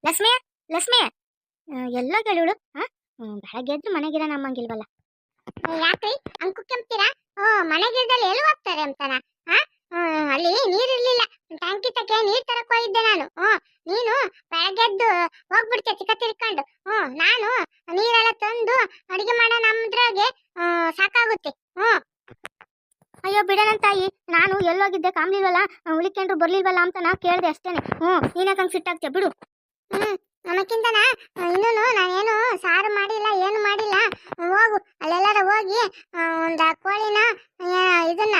ಲಕ್ಷ್ಮಿ ಲಕ್ಷ್ಮಿ ಎಲ್ಲೋ ಗೆಳುಳು ಬೆಳಗ್ಗೆ ಎದ್ದು ಮನೆಗಿರ ನಮ್ಮಂಗಿಲ್ವಲ್ಲ. ಯಾಕ್ರಿ ಅಂಕು ಕೆಮ್ತೀರಾ? ಮನೆಗಿಲ್ದಲ್ಲಿ ಎಲ್ಲಿ ಹೋಗ್ತಾರೆ ಅಂತಾನ? ಅಲ್ಲಿ ನೀರಿರ್ಲಿಲ್ಲ, ಟ್ಯಾಂಕಿ ತಕ್ಕೆ ನೀರ್ ತರಕ್ ಹೋಗಿದ್ದೆ ನಾನು. ನೀನು ಬೆಳಗ್ಗೆದ್ದು ಹೋಗ್ಬಿಡ್ತೆ ಚಿಕ್ಕ ತಿರ್ಕೊಂಡು. ನಾನು ನೀರೆಲ್ಲ ತಂದು ಅಡಿಗೆ ಮಾಡೋಣ ಅಂದ್ರಾಗೆ ಸಾಕಾಗುತ್ತೆ. ಅಯ್ಯೋ ಬಿಡನನ್ ತಾಯಿ, ನಾನು ಎಲ್ಲೋಗಿದ್ದೆ ಕಾಮ್ಲಿಲ್ವಲ್ಲ, ಉಳಿಕೊಂಡ್ರು ಬರ್ಲಿಲ್ವಲ್ಲ ಅಂತ ನಾ ಕೇಳ್ದೆ ಅಷ್ಟೇನೆ. ನೀನಾಕಂಗ್ ಸಿಟ್ಟಾಗ್ತೀಯ ಬಿಡು. ನಮಕ್ಕಿಂತನ ಇನ್ನೂ ನಾನೇನು ಸಾರು ಮಾಡಿಲ್ಲ, ಏನು ಮಾಡಿಲ್ಲ. ಹೋಗು ಅಲ್ಲೆಲ್ಲಾರ ಹೋಗಿ ಒಂದ ಕೋಳಿನ ಇದನ್ನ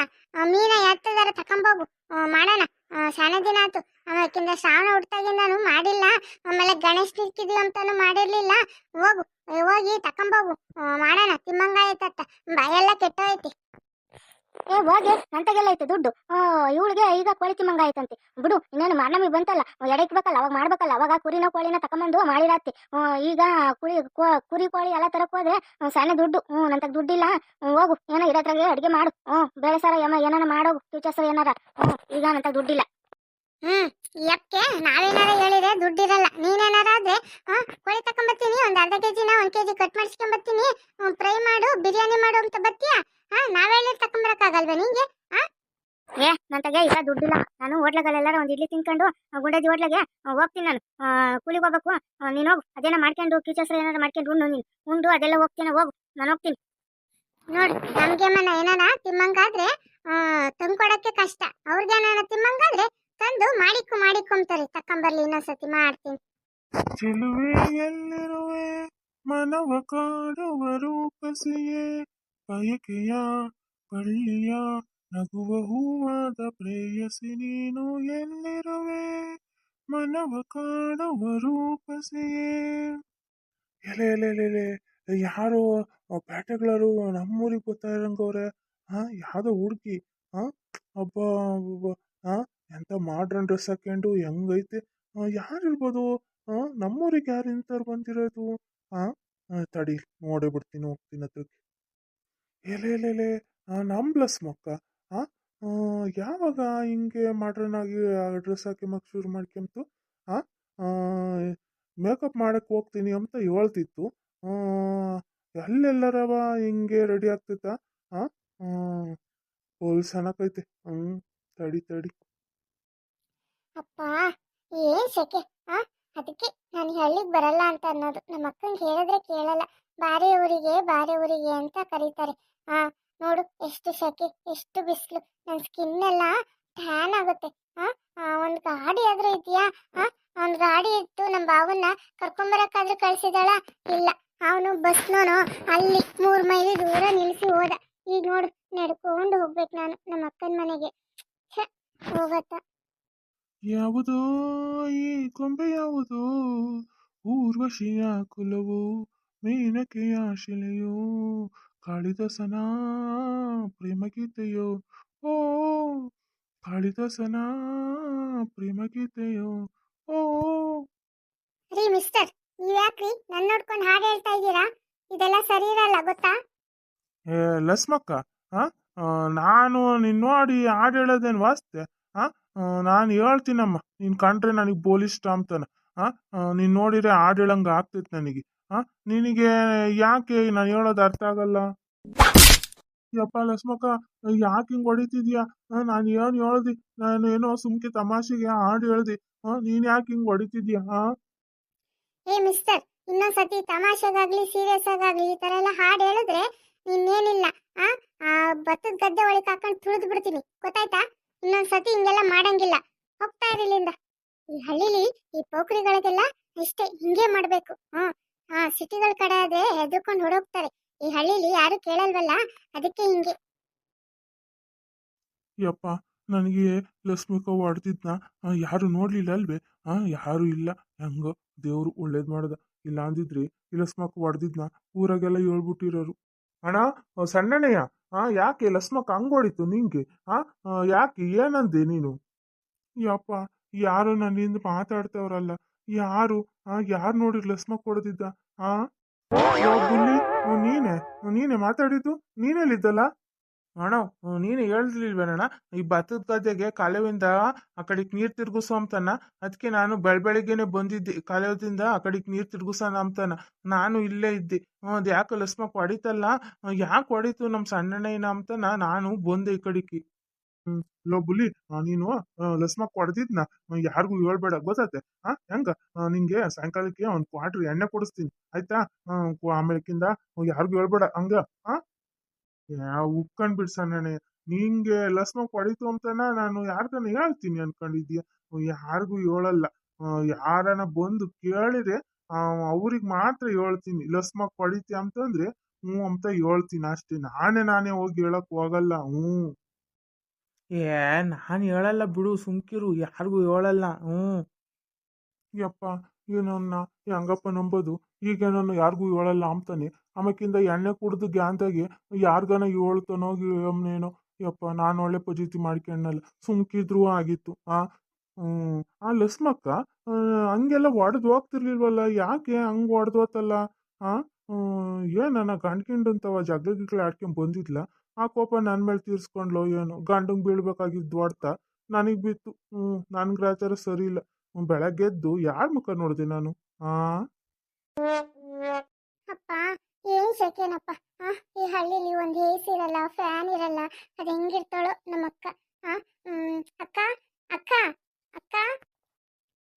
ಮೀನ ಎತ್ತದಾರ ತಕೊಂಬೋಗು, ಮಾಡೋಣ. ಶಾನೆ ದಿನ ಆಯ್ತು, ಅವಕ್ಕಿಂತ ಶ್ರಾವಣ ಹುಡ್ತಾಗಿಂದಾನು ಮಾಡಿಲ್ಲ. ಆಮೇಲೆ ಗಣೇಶ್ ಇರ್ಕಿದ್ವಿ ಅಂತಾನು ಮಾಡಿರ್ಲಿಲ್ಲ. ಹೋಗು ಹೋಗಿ ತಕೊಂಬೋಗು, ಮಾಡೋಣ. ತಿಮ್ಮಂಗಾಯ್ತತ್ತ ಬಾಯೆಲ್ಲ ಕೆಟ್ಟೋಯ್ತಿ. ಹೋಗಿ ನಂತಾಗೆಲ್ಲ ಐತೆ ದುಡ್ಡು. ಇವಳಿಗೆ ಈಗ ಕೋಳಿ ತಿಮ್ಮಂಗ ಆಯ್ತಂತೆ ಬಿಡು. ಇನ್ನೇನು ಮಾನಮಿ ಬಂತಲ್ಲ, ಎಡಕ್ಬೇಕಲ್ಲ, ಅವಾಗ ಮಾಡ್ಬೇಕಲ್ಲ. ಅವಾಗ ಕುರಿನ ಕೋಳಿನ ತಕೊಂಬಂದು ಮಾಡಿರಾತಿ. ಈಗ ಕುರಿ ಕೋಳಿ ಎಲ್ಲ ತರಕ್ ಹೋದ್ರೆ ಸಣ್ಣ ದುಡ್ಡು. ನಂತಾಗ ದುಡ್ಡಿಲ್ಲ. ಹೋಗು, ಏನೋ ಇರೋದ್ರಾಗೆ ಅಡಿಗೆ ಮಾಡು. ಬೇಳೆ ಸಾರ ಏನಾರ ಮಾಡೋಗು, ಫ್ಯೂಚರ್ಸ್ ಏನಾರ. ಈಗ ನಂತಾಗ ದುಡ್ಡಿಲ್ಲ. ಯಕ್ಕೆ ನಾವೇನಾರ ಹೇಳಿದ್ರೆ ದುಡ್ಡಿರಲ್ಲ. ನೀನೇನಾರ ಆದ್ರೆ ಕೋಳಿ ತಕೊಂಬತ್ತೀನಿ, ಒಂದ್ ಅರ್ಧ ಕೆಜಿನ 1 ಕೆಜಿ ಕಟ್ ಮಾಡಿಸ್ಕೊಂಬತ್ತೀನಿ, ಫ್ರೈ ಮಾಡು, ಬಿರಿಯಾನಿ ಮಾಡು ಅಂತ ಬತ್ತೀಯ. ನಾವೇಳಿ ತಕೊಂಬರಕ್ಕಾಗಲ್ವ ನಿಂಗೆ? ನಂತಾಗೆ ಈಗ ದುಡ್ಡಿಲ್ಲ. ನಾನು ಹೋಟ್ಲಗಳೆಲ್ಲಾರ ಒಂದ್ ಇಡ್ಲಿ ತಿನ್ಕೊಂಡು ಗುಂಡೇಜಿ ಹೋಟ್ಲಗೆ ಹೋಗ್ತೀನಿ. ನಾನು ಕೂಲಿಗೆ ಹೋಗ್ಬೇಕು. ನೀನು ಹೋಗು, ಅದೇನ ಮಾಡ್ಕೊಂಡು ಫ್ಯೂಚರ್ಸ್ ಏನಾರ ಮಾಡ್ಕೊಂಡು ಉಣ್ಣು. ನೀನು ಉಂಡು ಅದೆಲ್ಲ ಹೋಗ್ತೀನಿ. ಹೋಗು, ನಾನು ಹೋಗ್ತೀನಿ. ನೋಡು, ನಮ್ಗೆ ಮನ ಏನಾರ ತಿಮ್ಮಂಗಾದ್ರೆ ತಂದ್ಕೊಡಕ್ಕೆ ಕಷ್ಟ. ಅವ್ರಿಗೇನಾರ ತಿಮ್ಮಂಗಾದ್ರೆ ತಂದು ಮಾಡಿಕೊಂತಾರೆ. ತಕೊಂಬರ್ಲಿ, ಇನ್ನೊಂದ್ಸತಿ ಮಾಡ್ತೀನಿ. ಚೆಲುವೆ ಎಲ್ಲಿರುವೆ ಮನವ ಕಾಡುವ ರೂಪಸಿಯೇ, ಬಯಕೆಯ ಬಳ್ಳಿಯ ನಗುವ ಹೂವಾದ ಪ್ರೇಯಸಿ ನೀನು ಎಲ್ಲಿರುವೆ ಮನವ ಕಾಡುವ ರೂಪಸಿಯೇ. ಎಲೆ ಎಲೆ ಎಲೆ ಎಲೆ, ಯಾರು ಪೇಟೆಗಳರು ನಮ್ಮೂರಿಗೆ ಗೊತ್ತಾ ಇರಂಗವ್ರೆ. ಯಾವ್ದೋ ಹುಡುಗಿ. ಒಬ್ಬ ಎಂತ ಮಾಡ್ರನ್ ಡ್ರೆಸ್ ಹಾಕೊಂಡು ಹೆಂಗೈತೆ. ಯಾರಿರ್ಬೋದು? ನಮ್ಮೂರಿಗೆ ಯಾರು ಇಂಥವ್ರು ಬಂದಿರೋದು? ತಡಿ ನೋಡೇ ಬಿಡ್ತೀನಿ, ಹೋಗ್ತೀನಿ ಹತ್ರಕ್ಕೆ. ಎಲೆ ಎಲೆ ಎಲೆ, ನಮ್ಮ ಪ್ಲಸ್ ಮಕ್ಕ. ಯಾವಾಗ ಹಿಂಗೆ ಮಾಡ್ರನ್ ಆಗಿ ಡ್ರೆಸ್ ಹಾಕಿ ಮಕ್ಕ ಶುರು ಮಾಡ್ಕೊಂತು. ಮೇಕಪ್ ಮಾಡಕ್ಕೆ ಹೋಗ್ತೀನಿ ಅಂತ ಹೇಳ್ತಿತ್ತು. ಅಲ್ಲೆಲ್ಲರವ ಹಿಂಗೆ ರೆಡಿ ಆಗ್ತಿತ್ತ. ಫುಲ್ ಸನಕೈತೆ. ತಡಿ ತಡಿ. ಅಪ್ಪ ಏನ್ ಸೆಕೆ. ಅದಕ್ಕೆ ನಾನು ಹಳ್ಳಿಗೆ ಬರಲ್ಲ ಅಂತ ಅನ್ನೋದು. ನಮ್ಮ ಅಕ್ಕಂಗೆ ಹೇಳಿದ್ರೆ ಕೇಳಲ್ಲ. ಬಾರೆ ಊರಿಗೆ ಅಂತ ಕರೀತಾರೆ. ನೋಡು ಎಷ್ಟು ಸೆಕೆ, ಎಷ್ಟು ಬಿಸಿಲು. ನನ್ನ ಸ್ಕಿನ್ ಎಲ್ಲ ಟ್ಯಾನ್ ಆಗುತ್ತೆ. ಒಂದ್ ಗಾಡಿ ಆದ್ರೂ ಇದೆಯಾ? ಒಂದ್ ಗಾಡಿ ಇತ್ತು, ನಮ್ಮ ಬಾವನ್ನ ಕರ್ಕೊಂಬರಕ್ಕಾದ್ರೂ ಕಳ್ಸಿದಾಳ? ಇಲ್ಲ, ಅವನು ಬಸ್ನೋನು ಅಲ್ಲಿ 3 ಮೈಲಿ ದೂರ ನಿಲ್ಸಿ ಹೋದ. ಈಗ ನೋಡು, ನಡ್ಕೊಂಡು ಹೋಗ್ಬೇಕು ನಾನು ನಮ್ಮ ಅಕ್ಕನ ಮನೆಗೆ. ಹೋಗತ್ತ. ಯಾವುದೋ ಈ ಕೊಂಬೆ ಯಾವುದೋ, ಊರ್ವಶಿಯ ಕುಲವು ಮೇನಕೆಯ ಶಿಲೆಯೋ, ಕಾಳಿದಾಸನ ಪ್ರೇಮಗೀತೆಯೋ. ಓ ಕಾಳಿದಾಸನ ಪ್ರೇಮಗೀತೆಯೋ. ಓ ರೀ ಮಿಸ್ಟರ್, ನೀವ್ಯಾಕ್ರಿ ನನ್ನ ನೋಡ್ಕೊಂಡು ಹಾಡು ಹೇಳ್ತಾ ಇದ್ದೀರಾ? ಇದೆಲ್ಲ ಸರಿ ಇರಲ್ಲ, ಗೊತ್ತಾ? ಲಸ್ಮಕ್ಕ, ನಾನು ನಿನ್ನ ನೋಡಿ ಹಾಡು ಹೇಳೋದೇನು ವಾಸ್ತೆ? ನಾನು ಹೇಳ್ತೀನಮ್ಮ, ನೀನು ಕಂಡ್ರೆ ನನಗೆ ಬೋಲಿಷ್ಟ ಅಂತಾನ. ನೀನು ನೋಡಿದ್ರೆ ಹಾಡು ಹೇಳಂಗೆ ಆಗ್ತೈತೆ ನನಗೆ. ನಿನಗೆ ಯಾಕೆ ನಾನು ಹೇಳೋದು ಅರ್ಥ ಆಗಲ್ಲ? ಯಪ್ಪ ಲಸ್ಮಕ್ಕ, ಯಾಕೆ ಹಿಂಗೆ ಹೊಡಿತಿದ್ಯಾ? ನಾನು ಏನು ಹೇಳ್ದಿ? ನಾನು ಏನೋ ಸುಮ್ಕೆ ತಮಾಷೆಗೆ ಹಾಡು ಹೇಳ್ದಿ. ನೀನು ಯಾಕೆ ಹಿಂಗೆ ಹೊಡಿತಿದ್ಯಾ? ಏ ಮಿಸ್ಟರ್, ಇನ್ನೊಂದ್ಸತಿ ತಮಾಷೆಗಾಗ್ಲಿ ಸೀರಿಯಸ್ ಆಗಾಗ್ಲಿ ಈ ತರ ಎಲ್ಲ ಹಾಡು ಹೇಳಿದ್ರೆ ನಿನ್ನೇನಿಲ್ಲ, ಭತ್ತದ ಗದ್ದೆ ಒಳಗೆ ಹಾಕೊಂಡು ತುಳಿದು ಬಿಡ್ತೀನಿ, ಗೊತ್ತಾಯ್ತಾ? ಇನ್ನೊಂದ್ಸತಿ ಹಿಂಗೆಲ್ಲ ಮಾಡಂಗಿಲ್ಲ. ಹೋಗ್ತಾ ಇರಲಿಂದ. ಈ ಹಳ್ಳಿಲಿ ಈ ಪೋಖ್ರಿಗಳಿಗೆಲ್ಲ ಇಷ್ಟೇ, ಹಿಂಗೆ ಮಾಡ್ಬೇಕು. ಸಿಟಿಗಳ ಕಡೆ ಆದ್ರೆ ಹೆದರ್ಕೊಂಡು ಹೊಡೋಗ್ತಾರೆ. ಈ ಹಳ್ಳಿಲಿ ಯಾರು ಕೇಳಲ್ವಲ್ಲ, ಅದಕ್ಕೆ ಹಿಂಗೆ. ಯಪ್ಪ, ನನಗೆ ಲಕ್ಷ್ಮಿಕ ಹೊಡೆದಿದ್ನ ಯಾರು ನೋಡ್ಲಿಲ್ಲ ಅಲ್ವೇ? ಯಾರು ಇಲ್ಲ. ಹೆಂಗೋ ದೇವ್ರು ಒಳ್ಳೇದ್ ಮಾಡ್ದ. ಇಲ್ಲ ಅಂದಿದ್ರಿ ಈ ಲಕ್ಷ್ಮಕ್ಕ ಹೊಡೆದಿದ್ನ ಊರಾಗೆಲ್ಲ ಹೇಳ್ಬಿಟ್ಟಿರೋರು. ಅಣ್ಣ, ಸಣ್ಣಣ್ಣಯ್ಯ, ಯಾಕೆ ಲಕ್ಷ್ಮಕ್ಕ ಹಂಗ್ ಹೊಡಿತು ನಿಂಗೆ? ಯಾಕೆ, ಏನಂದೆ ನೀನು? ಯಪ್ಪ, ಯಾರು ನನ್ನಿಂದ ಮಾತಾಡ್ತವ್ರಲ್ಲ. ಯಾರು ಯಾರು ನೋಡಿ ಲಕ್ಷ್ಮಕ್ಕ ಹೊಡೆದಿದ್ದ? ಬುಲ್ಲಿ, ನೀನೇ ಮಾತಾಡಿದ್ದು? ನೀನೆಲ್ಲಿದ್ದಲ್ಲ? ಅಣ್ಣ ನೀನು ಹೇಳ್ಲಿಲ್ವೇನಣ್ಣ ಈ ಭತ್ತದ ಗದ್ದೆಗೆ ಕಾಲುವೆಯಿಂದ ಆ ಕಡೆಗೆ ನೀರು ತಿರುಗಿಸು ಅಂತಾನ. ಅದಕ್ಕೆ ನಾನು ಬೆಳಗ್ಗೆನೆ ಬಂದಿದ್ದೆ ಕಾಲುವೆದಿಂದ ಆ ಕಡೆಗೆ ನೀರು ತಿರುಗಿಸೋಣ ಅಂತಾನ. ನಾನು ಇಲ್ಲೇ ಇದ್ದೆ. ಅದು ಯಾಕೆ ಲಸ್ಮಕ್ ಹೊಡಿತಲ್ಲ, ಯಾಕೆ ಹೊಡಿತು ನಮ್ಮ ಸಣ್ಣಣ್ಣ ಅಂತಾನ ನಾನು ಬಂದೆ ಈ ಕಡೆಗೆ. ಲೋ ಬುಲಿ, ನೀನು ಲಸ್ಮಕ್ ಹೊಡೆದಿದ್ನ ಯಾರಿಗೂ ಹೇಳ್ಬೇಡ, ಗೊತ್ತೈತೆ? ಹೆಂಗ ನಿಂಗೆ ಸಾಯಂಕಾಲಕ್ಕೆ ಒಂದು ಕ್ವಾಟ್ರ್ ಎಣ್ಣೆ ಕೊಡಿಸ್ತೀನಿ, ಆಯ್ತಾ? ಆಮೇಲೆಕಿಂದ ಯಾರಿಗೂ ಹೇಳ್ಬೇಡ ಹಂಗ. ಹಾ ಉಕ್ಕಂಡ್ ಬಿಡ್ಸಣ್ಣೆ. ನಿಂಗೆ ಲಸ್ಮಕ್ ಹೊಡಿತು ಅಂತಾನ ನಾನು ಯಾರ್ಗನ ಹೇಳ್ತೀನಿ ಅನ್ಕೊಂಡಿದ್ಯ? ಯಾರಿಗೂ ಹೇಳಲ್ಲ. ಯಾರನ ಬಂದು ಕೇಳಿದ್ರೆ ಅವ್ರಿಗೆ ಮಾತ್ರ ಹೇಳ್ತೀನಿ ಲಸ್ಮಕ್ ಹೊಡಿತಿ ಅಂತಂದ್ರೆ ಹ್ಞೂ ಅಂತ ಹೇಳ್ತೀನಿ ಅಷ್ಟೇ. ನಾನೇ ಹೋಗಿ ಹೇಳಕ್ ಹೋಗಲ್ಲ. ಏ ನಾನು ಹೇಳಲ್ಲ ಬಿಡು, ಸುಮ್ಕಿರು, ಯಾರಿಗೂ ಹೇಳಲ್ಲ. ಯಪ್ಪ, ಏನನ್ನ ಹೆಂಗಪ್ಪ ನಂಬೋದು? ಈಗ ನಾನು ಯಾರಿಗೂ ಹೇಳಲ್ಲ ಅಂತಾನೆ, ಆಮೇಕಿಂದ ಎಣ್ಣೆ ಕುಡ್ದು ಗ್ಯಾಂತಾಗಿ ಯಾರ್ಗನ ಹೇಳ್ತಾನೋ ಅಮ್ನೇನೋ. ಯಪ್ಪ, ನಾನು ಒಳ್ಳೆ ಪಜಿತಿ ಮಾಡ್ಕೊಂಡಲ್ಲ, ಸುಮ್ಕಿದ್ರು ಆಗಿತ್ತು. ಲಸ್ಮಕ್ಕ ಹಂಗೆಲ್ಲ ಒಡೆದು ಹೋಗ್ತಿರ್ಲಿಲ್ವಲ್ಲ, ಯಾಕೆ ಹಂಗ್ ಒಡೆದು ಹೋತಲ್ಲ? ಆ ನನ್ನ ಗಂಡ್ಕಿಂಡಂತವ ಜಗಳ ಗಿಗ್ಳ ಆಡ್ಕೊಂಡ್ ಬಂದಿದ್ಲ, ಆ ಕೋಪ ನನ್ನ ಮೇಲೆ ತೀರ್ಸ್ಕೊಂಡ್ಲೋ ಏನೋ. ಗಂಡಂಗ್ ಬೀಳ್ಬೇಕಾಗಿದ್ದು ಹೊಡ್ತಾ ನನಗ್ ಬಿತ್ತು. ನನ್ ಗ್ರಾಚಾರ ಸರಿ ಇಲ್ಲ. ಬೆಳಗ್ಗೆದ್ದು ಯಾರ್ ಮುಖ ನೋಡಿದೆ ನಾನು? ಆ ಅಪ್ಪ ಏನ್ ಸೆಕೆನಪ್ಪ. ಈ ಹಳ್ಳಿಲಿ ಒಂದು AC ಇರಲ್ಲ, ಫ್ಯಾನ್ ಇರಲ್ಲ. ಅದು ಹೆಂಗಿರ್ತಾಳೋ ನಮ್ಮ ಅಕ್ಕ. ಅಕ್ಕ ಅಕ್ಕ ಅಕ್ಕ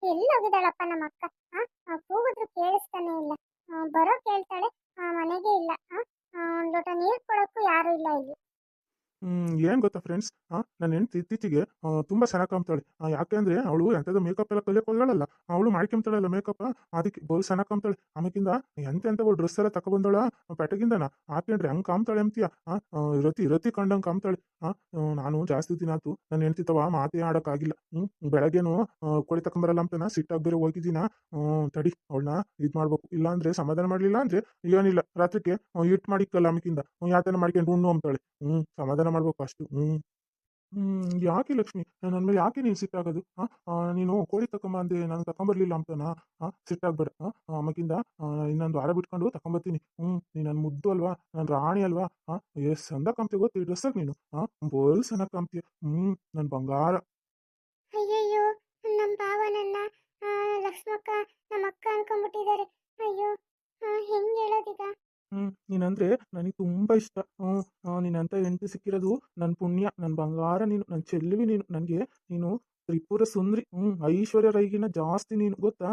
ಎಲ್ಲಿ ಹೋಗಿದ್ದಾಳಪ್ಪ ನಮ್ಮ ಅಕ್ಕ? ಕೂಗಿದ್ರು ಕೇಳಿಸ್ತಾನೆ ಇಲ್ಲ. ಬರೋ ಕೇಳ್ತಾಳೆ, ಮನೆಗೆ ಇಲ್ಲ. ಒಂದ್ ಲೋಟ ನೀರ್ ಕೊಡಕ್ಕೂ ಯಾರು ಇಲ್ಲ ಇಲ್ಲಿ. ಏನ್ ಗೊತ್ತಾ ಫ್ರೆಂಡ್ಸ್, ನನ್ನ ಹೆಂಡತಿ ಇತ್ತೀಚೆಗೆ ತುಂಬಾ ಚೆನ್ನಾಗಿ ಕಾಣ್ತಾಳೆ. ಯಾಕೆಂದ್ರೆ ಅವಳು ಎಂಥದ್ದು ಮೇಕಪ್ ಎಲ್ಲ ಕಲಿಯಕ್ ಹೋಗಳಲ್ಲ, ಅವಳು ಮಾಡ್ಕೊಂತಾಳಲ್ಲ ಮೇಕಪ್, ಅದಕ್ಕೆ ಬಹು ಚೆನ್ನಾಗಿ ಕಾಣ್ತಾಳೆ. ಆಮೇಕಿಂದ ಎಂತೆಂಥವು ಡ್ರೆಸ್ ಎಲ್ಲ ತಗೊಬಂದಳ ಪೆಟಗಿಂದನ ಹಾಕೊಂಡ್ರೆ ಹಂಗ್ ಕಾಮ್ತಾಳೆ ಅಂತೀಯ. ರತಿ ಕಂಡಂಗ್ ಕಾಮ್ತಾಳೆ. ನಾನು ಜಾಸ್ತಿ ದಿನ ಆಯ್ತು ನನ್ನ ಹೆಂಡತಿ ತವ ಮಾತೇ ಆಡಕ್ಕಾಗಿಲ್ಲ. ಬೆಳಗ್ಗೆನು ಕೋಳಿ ತಕೊಂಬರಲ್ಲ ಅಂತನ ಸಿಟ್ಟಾಗಿ ಬೇರೆ ಹೋಗಿದ್ದೀನ. ತಡಿ ಅವಳನ್ನ ಇದ್ ಮಾಡ್ಬೇಕು, ಇಲ್ಲ ಅಂದ್ರೆ ಸಮಾಧಾನ ಮಾಡ್ಲಿಲ್ಲ ಅಂದ್ರೆ ಏನಿಲ್ಲ, ರಾತ್ರಿಗೆ ಹಿಟ್ ಮಾಡಿಕ್ಕಲ್ಲ ಆಮೇಕಿಂದ ಯಾತನ ಮಾಡ್ಕೊಂಡು ಉಣ್ಣು ಅಂತಾಳೆ. ಸಮಾಧಾನ ಮಾಡ್ಬೇಕು ಅಷ್ಟು. ಯಾಕೆ ಲಕ್ಷ್ಮಿ ನನ್ನ ಮೇಲೆ ಯಾಕೆ ನೀನು ಸಿಟ್ಟಾಗೋದು? ನೀನು ಕೋಳಿ ತಕೊಂಬ ಅಂದೆ, ನಾನು ತಕೊಂಬರ್ಲಿಲ್ಲ ಅಂತನಾ? ಸಿಟ್ಟಾಗ್ಬೇಡ. ಆಮೇಕಿಂದ ಇನ್ನೊಂದು ವಾರ ಬಿಟ್ಕೊಂಡು ತಕೊಂಬರ್ತೀನಿ. ನೀನು ನನ್ನ ಮುದ್ದು ಅಲ್ವಾ, ನನ್ನ ರಾಣಿ ಅಲ್ವಾ? ಎಸ್ ಚಂದ ಕಾಮ್ತೀಯ ಗೊತ್ತಿ ಈ ಡ್ರೆಸ್ಸಾಗ ನೀನು. ಬೋಲ್ ಚೆನ್ನಾಗಿ ಕಾಮ್ತೀಯ. ನನ್ನ ಬಂಗಾರ. ಅಯ್ಯಯ್ಯೋ, ನಮ್ಮ ಭಾವನನ್ನ ಲಕ್ಷ್ಮಕ್ಕ ನಮ್ಮ ಅಕ್ಕ ಅನ್ಕೊಂಡ್ಬಿಟ್ಟಿದ್ದಾರೆ. ಅಯ್ಯೋ, ಹೆಂಗ್ ಹೇಳೋದೀಗ? ನೀನಂದ್ರೆ ನನಗೆ ತುಂಬಾ ಇಷ್ಟ. ನೀನಂತ ಹೆಂಡತಿ ಸಿಕ್ಕಿರೋದು ನನ್ನ ಪುಣ್ಯ, ನನ್ನ ಬಂಗಾರ ನೀನು, ನನ್ನ ಚೆಲ್ವಿ ನೀನು. ನನಗೆ ನೀನು ತ್ರಿಪುರ ಸುಂದ್ರಿ. ಐಶ್ವರ್ಯ ರೈಗಿನ ಜಾಸ್ತಿ ನೀನು, ಗೊತ್ತಾ?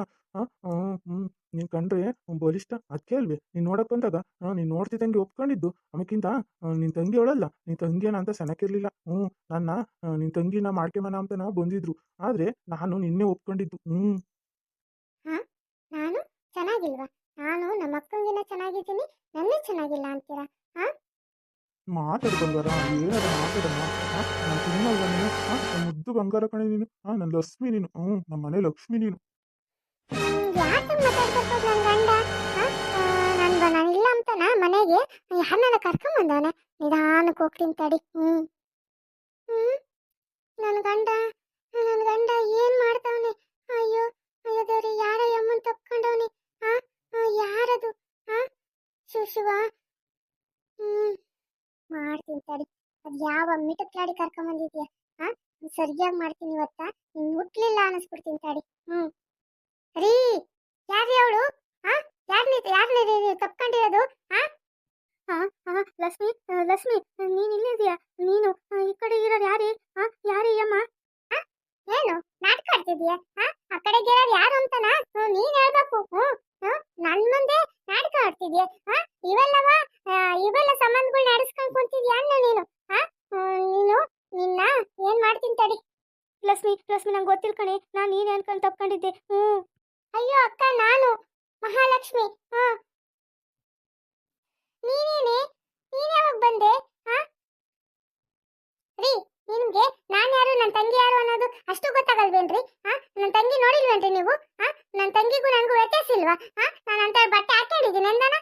ನೀನ್ ಕಂಡ್ರೆ ಬಲಿಷ್ಠ. ಅದಕ್ಕೆ ಅಲ್ವೇ ನೀನ್ ನೋಡಕ್ ಬಂದಾಗ ನೀನ್ ನೋಡ್ತಿದ್ದಂಗೆ ಒಪ್ಕೊಂಡಿದ್ದು. ಆಮೇಕಿಂತ ನಿನ್ ತಂಗಿ ಅವಳಲ್ಲ, ನಿನ್ ತಂಗಿಯನ ಅಂತ ಸೆನಕಿರ್ಲಿಲ್ಲ. ನನ್ನ ನಿನ್ ತಂಗಿನ ಮಾಡ್ಕೊಂಬನ ಅಂತ ಬಂದಿದ್ರು, ಆದ್ರೆ ನಾನು ನಿನ್ನೆ ಒಪ್ಕೊಂಡಿದ್ದು. ನಾನು ಚೆನ್ನಾಗಿಲ್ವಾ? ನಾನು ನಮ್ಮ ಅಕ್ಕಂಗಿನ ಚೆನ್ನಾಗಿದ್ದೀನಿ, ನನ್ನೇ ಚೆನ್ನಾಗಿಲ್ಲ ಅಂತೀರಾ? ಮಾತಾಡು ಬಂಗಾರ, ಏನಾರ ಮಾತಾಡಮ್ಮ. ನಾನು ತಿನ್ನಲ್ವ ನೀನು? ನನ್ನ ಮುದ್ದು ಬಂಗಾರ ಕಣೆ ನೀನು, ನನ್ನ ಲಕ್ಷ್ಮಿ ನೀನು. ನಮ್ಮ ಮನೆ ಲಕ್ಷ್ಮಿ ನೀನು. ಯಾಕೆ ಮಾತಾಡ್ಬೇಕು ನನ್ನ ಗಂಡ? ನಾನಿಲ್ಲ ಅಂತನ ಮನೆಗೆ ಯಾರನ್ನ ಕರ್ಕೊಂಡ್ ಬಂದವನೆ. ನಿಧಾನಕ್ಕೆ ಹೋಗ್ತೀನಿ ತಡಿ. ನನ್ನ ಗಂಡ ಏನ್ ಮಾಡ್ತಾವನೆ? ಅಯ್ಯೋ ಅಯ್ಯೋ ದೇವ್ರಿ, ಯಾರ ಯಮ್ಮನ್ ತಪ್ಕೊಂಡವನಿ? ಯಾರದು? ಶಿವ ಮಾಡ್ತೀನಿ ತಡಿ. ಅದ್ ಯಾವ ಮಿಟಕ್ಲಾಡಿ ಕರ್ಕೊಂಡ್ ಬಂದಿದ್ಯಾ? ಸರಿಯಾಗಿ ಮಾಡ್ತೀನಿ ಇವತ್ತ. ನೀನ್ ಮುಟ್ಲಿಲ್ಲ ಅನಿಸ್ಬಿಡ್ತೀನಿ ತಡಿ. ರೀ, ಯಾರ್ರಿ ಅವಳು? ಯಾರನ್ನ ತಪ್ಕೊಂಡಿರೋದು? ಲಕ್ಷ್ಮಿ ನೀನ್ ಇಲ್ಲಿದ್ಯಾ? ನೀನು ಈ ಕಡೆ ಇರೋರು ಯಾರೇ ಅಮ್ಮ? ಏನು ನಾಟಕ ಆಡ್ತಿದ್ಯಾ? ಆ ಕಡೆಗೆ ಇರೋರು ಯಾರು ಅಂತನ ನೀನ್ ಹೇಳ್ಬೇಕು. ನನ್ ಮುಂದೆ ನಾಟಕ ಆಡ್ತಿದ್ಯಾ? ಇವೆಲ್ಲ ಸಂಬಂಧಗಳನ್ನ ನಡೆಸ್ಕೊಂಡ್ ಕುಂತಿದ್ಯಾ ಅಣ್ಣ ನೀನು? ನಿನ್ನ ಏನ್ ಮಾಡ್ತೀನಿ ತಡಿ. ಲಕ್ಷ್ಮಿ ನಂಗೆ ಗೊತ್ತಿಲ್ಲ ಕಣೆ, ನಾನು ನೀನೇ ಅನ್ಕೊಂಡ್ ತಪ್ಕೊಂಡಿದ್ದೆ. ಅಯ್ಯೋ ಅಕ್ಕ, ನಾನು ಮಹಾಲಕ್ಷ್ಮಿ. ನೀನ್ ಯಾವಾಗ ಬಂದೆ? ರೀ, ನಿಮ್ಗೆ ನಾನ್ ಯಾರು ನನ್ನ ತಂಗಿ ಯಾರು ಅನ್ನೋದು ಅಷ್ಟು ಗೊತ್ತಾಗಲ್ವೇನ್ರಿ? ನನ್ನ ತಂಗಿ ನೋಡಿಲ್ವೇನ್ರಿ ನೀವು? ನನ್ನ ತಂಗಿಗೂ ನನಗೂ ವ್ಯತ್ಯಾಸ ಇಲ್ವಾ? ನಾನು ಅಂತ ಬಟ್ಟೆ ಹಾಕೊಂಡಿದ್ದೀನಿ ಅಂದನ?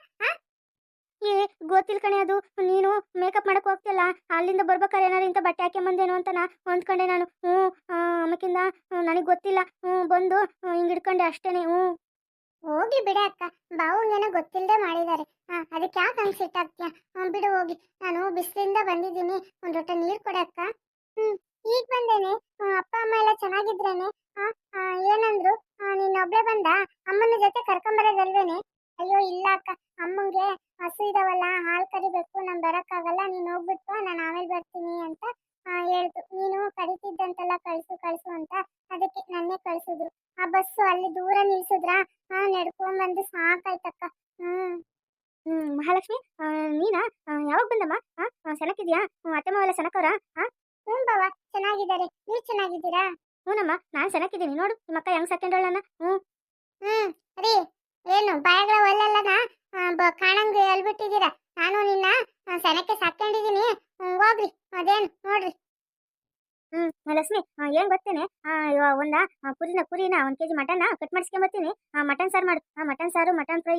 ಗೊತ್ತಿಲ್ಲ ಕಣೆ, ಅದು ನೀನು ಮೇಕಪ್ ಮಾಡಕ್ ಹೋಗ್ತಿಲ್ಲ, ಅಲ್ಲಿಂದ ಬರ್ಬೇಕಾದ್ರೆ ಏನಾರು ಇಂಥ ಬಟ್ಟೆ ಹಾಕ್ಯಂಬಂದೇನೋ ಅಂತ ಅಂದ್ಕೊಂಡೆ ನಾನು. ಆಮೇಕಿಂದ ನನಗೆ ಗೊತ್ತಿಲ್ಲ, ಬಂದು ಹಿಂಗೆ ಹಿಡ್ಕೊಂಡೆ ಅಷ್ಟೇನೆ. ಹೋಗಿ ಬಿಡ ಅಕ್ಕ, ಬಾವುಗೇನೋ ಗೊತ್ತಿಲ್ಲದೆ ಮಾಡಿದ್ದಾರೆ. ಅದಕ್ಕೆ ಯಾಕೆ ಹಂಗೆ ಸಿಟ್ಟಾಗ್ತೀಯ? ಬಿಡು ಹೋಗಿ. ನಾನು ಬಿಸಿಲಿಂದ ಬಂದಿದ್ದೀನಿ, ಒಂದು ಲೋಟ ನೀರು ಕೊಡಕ್ಕ. ಈಗ ಬಂದೇನೆ. ಅಪ್ಪ ಅಮ್ಮ ಎಲ್ಲ ಚೆನ್ನಾಗಿದ್ರೇನೆ? ಆ, ಆ, ಏನಂದ್ರು? ನೀನೊಬ್ಳೆ ಬಂದ? ಅಮ್ಮನ ಜೊತೆ ಕರ್ಕೊಂಬರೋದಲ್ವೇನೆ? ಅಯ್ಯೋ ಇಲ್ಲ ಅಕ್ಕ, ಅಮ್ಮಂಗೆ ಹಸು ಇದಾವಲ್ಲ, ಹಾಲು ಕರಿಬೇಕು, ನಾನು ಬರಕ್ಕಾಗಲ್ಲ, ನೀನು ಹೋಗ್ಬಿಟ್ಟು ನಾನು ಆಮೇಲೆ ಬರ್ತೀನಿ ಅಂತ ಹೇಳ್ತು. ನೀನು ಕರಿತಿದ್ದಂತೆಲ್ಲ ಕಳ್ಸು ಕಳ್ಸು ಅಂತ, ಅದಕ್ಕೆ ನನ್ನೇ ಕಳ್ಸಿದ್ರು. ಆ ಬಸ್ಸು ಅಲ್ಲಿ ದೂರ ನಿಲ್ಸಿದ್ರ, ನಡ್ಕೊಂಡ್ ಬಂದು ಸಾಕಾಯ್ತಕ್ಕ. ಮಹಾಲಕ್ಷ್ಮಿ, ನೀನಾ? ಯಾವಾಗ ಬಂದಮ್ಮ? ಸೆನಕಿದ್ಯಾ? ಅತ್ತೆ ಮಾವೆಲ್ಲ ಸೆನಕವ್ರಾ? ಹ್ಞೂ ಬಾವ, ಚೆನ್ನಾಗಿದ್ದಾರೆ. ನೀವು ಚೆನ್ನಾಗಿದ್ದೀರಾ? ಹ್ಞೂನಮ್ಮ, ನಾನು ಸೆನಕಿದ್ದೀನಿ. ನೋಡು ನಿಮ್ಮ ಅಕ್ಕ ಹೆಂಗ್ ಸಾಕೊಂಡೋಳನ್ನ. ರೀ, ಏನು ಬಾಯಗಳ ಒಲ್ಲಲ್ಲನ ಕಾಣಂಗೆ ಎಲ್ಬಿಟ್ಟಿದ್ದೀರಾ? ನಾನು ನಿನ್ನ ಸೆನಕ್ಕೆ ಸಾಕೊಂಡಿದ್ದೀನಿ. ಹೋಗ್ರಿ, ಅದೇನು ನೋಡ್ರಿ. ಲಕ್ಷ್ಮಿ, ಏನ್ ಗೊತ್ತೇನೆ? ಕುರಿನ 1 kg ಮಟನ್ ಕಟ್ ಮಾಡಿಸ್ಕೊಂಬತ್ತೀನಿ. ಮಟನ್ ಸಾರು ಮಾಡು. ಮಟನ್ ಸಾರು, ಮಟನ್ ಫ್ರೈ,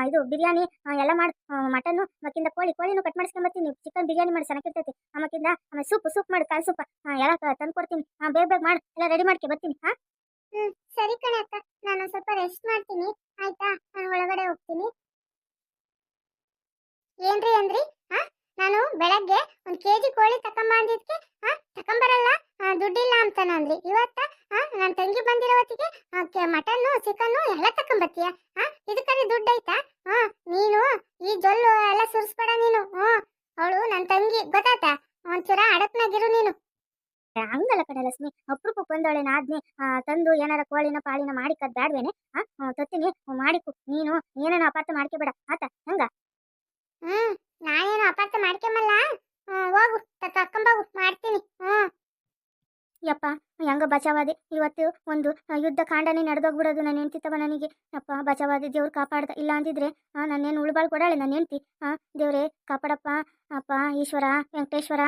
ಇದು ಬಿರಿಯಾನಿ ಎಲ್ಲ ಮಾಡು. ಮಟನ್ ಮಕ್ಕಿಂದ ಕೋಳಿನೂ ಕಟ್ ಮಾಡಿಸ್ಕೊಂಬತ್ತೀನಿ. ಚಿಕನ್ ಬಿರಿಯಾನಿ ಮಾಡಿ ಚೆನ್ನಾಗಿರ್ತೈತಿ. ಆಮೇಲೆ ಸೂಪ್ ಮಾಡು, ಕಾಳು ಸೂಪ್ ಎಲ್ಲ ತಂದು ಕೊಡ್ತೀನಿ. ಬೇಗ ಮಾಡು, ಎಲ್ಲ ರೆಡಿ ಮಾಡ್ಕೆ ಬರ್ತೀನಿ. ಸರಿ ಕಣೆ ಅಕ್ಕ, ನಾನು ಸ್ವಲ್ಪ ರೆಸ್ಟ್ ಮಾಡ್ತೀನಿ. ಆಯ್ತಾ? ನಾನು ಒಳಗಡೆ ಹೋಗ್ತೀನಿ. ಏನ್ರಿ ಅಂದ್ರಿ? ನಾನು ಬೆಳಗ್ಗೆ 1 kg ಕೋಳಿ ತಕೊಂಬ ಅಂದಿದ್ಕೆ ತಕೊಂಬರಲ್ಲ, ದುಡ್ಡಿಲ್ಲ ಅಂತಾನಂದ್ರಿ. ಇವತ್ತ ನನ್ನ ತಂಗಿ ಬಂದಿರೋ ಹೊತ್ತಿಗೆ ಮಟನ್ನು ಚಿಕನ್ನು ಎಲ್ಲ ತಕೊಂಬತ್ತೀಯ? ಇದಕ್ಕಲ್ಲಿ ದುಡ್ಡು ಐತಾ? ನೀನು ಈ ಜೊಲ್ಲು ಎಲ್ಲ ಸುರಿಸ್ಬೇಡ ನೀನು. ಅವಳು ನನ್ನ ತಂಗಿ, ಗೊತ್ತಾತಾ? ಒಂಚೂರ ಅಡಕ್ನಾಗಿರು ನೀನು. ಹಂಗಲ್ಲ ಕಡೆ ಲಕ್ಷ್ಮಿ, ಅಪರೂಪಕ್ಕೆ ಬಂದವಳೆ ನಾದ್ನಿ ತಂದು ಏನಾರ ಕೋಳಿನ ಪಾಳಿನ ಮಾಡಿ ಕದ್ ಬ್ಯಾಡ್ವೇನೆ? ತತ್ತೀನಿ ಮಾಡಿಕು. ನೀನು ಏನೇನೋ ಅಪಾರ್ಥ ಮಾಡ್ಕೋಬೇಡ ಆತ. ಹಂಗ ನಾನೇನು ಅಪಾರ್ಥ ಮಾಡ್ಕೊಂಬಲ್ಲ. ಹೋಗು, ತಕೊಂಬೋಗು, ಮಾಡ್ತೀನಿ. ಯಪ್ಪ, ಹೆಂಗ ಬಚಾವಾದೆ. ಇವತ್ತು ಒಂದು ಯುದ್ಧ ಕಾಂಡನೇ ನಡೆದೋಗ್ಬಿಡೋದು ನನ್ನ ಹೆಂಡತಿ ತವ ನನಗೆ. ಅಪ್ಪ ಬಚಾವಾದೆ, ದೇವ್ರು ಕಾಪಾಡ್ದ. ಇಲ್ಲ ಅಂದಿದ್ರೆ ನನ್ನೇನು ಉಳ್ಬಾಳ್ ಕೊಡಾಳೆ ನನ್ನ ಹೆಂಡತಿ. ದೇವ್ರೇ ಕಾಪಾಡಪ್ಪ. ಅಪ್ಪ ಈಶ್ವರ, ವೆಂಕಟೇಶ್ವರ.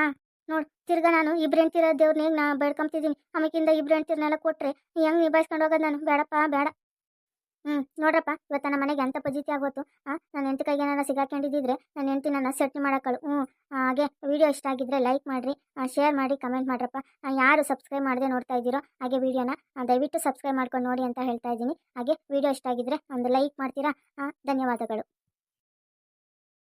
ನೋಡು, ತಿರ್ಗಾ ನಾನು ಇಬ್ರು ಹೆಂಡ್ತಿರೋ ದೇವ್ರನ್ನೇ ನಾ ಬೇಡ್ಕೊಂತಿದ್ದೀನಿ. ಆಮೇಕಿಂದ ಇಬ್ರು ಹೆಂಡ್ತಿರ್ನೆಲ್ಲ ಕೊಟ್ರೆ ಹೆಂಗ್ ನಿಭಾಯಿಸ್ಕೊಂಡು ಹೋಗೋದು ನಾನು? ಬೇಡಪ್ಪ ಬೇಡ. ನೋಡ್ರಪ್ಪ, ಇವತ್ತು ನಮ್ಮ ಮನೆಗೆ ಅಂತ ಪಜಿತಿ ಆಗೋತು. ನನ್ನ ಹೆಂಡತಿ ಕೈಗೆ ಏನಾರ ಸಿಗಾಕೊಂಡಿದ್ದಿದ್ರೆ ನನ್ನ ಹೆಂಡತಿ ನನ್ನ ಸೆಟ್ನಿ ಮಾಡೋಕ್ಕಳು. ಹಾಗೆ ವಿಡಿಯೋ ಇಷ್ಟ ಆಗಿದ್ರೆ ಲೈಕ್ ಮಾಡಿರಿ, ಶೇರ್ ಮಾಡಿ, ಕಮೆಂಟ್ ಮಾಡ್ರಪ್ಪ. ಯಾರು ಸಬ್ಸ್ಕ್ರೈಬ್ ಮಾಡದೆ ನೋಡ್ತಾ ಇದ್ದೀರೋ ಹಾಗೆ ವಿಡಿಯೋನ ದಯವಿಟ್ಟು ಸಬ್ಸ್ಕ್ರೈಬ್ ಮಾಡ್ಕೊಂಡು ನೋಡಿ ಅಂತ ಹೇಳ್ತಾ ಇದ್ದೀನಿ. ಹಾಗೆ ವಿಡಿಯೋ ಇಷ್ಟ ಆಗಿದ್ರೆ ಒಂದು ಲೈಕ್ ಮಾಡ್ತೀರಾ? ಧನ್ಯವಾದಗಳು.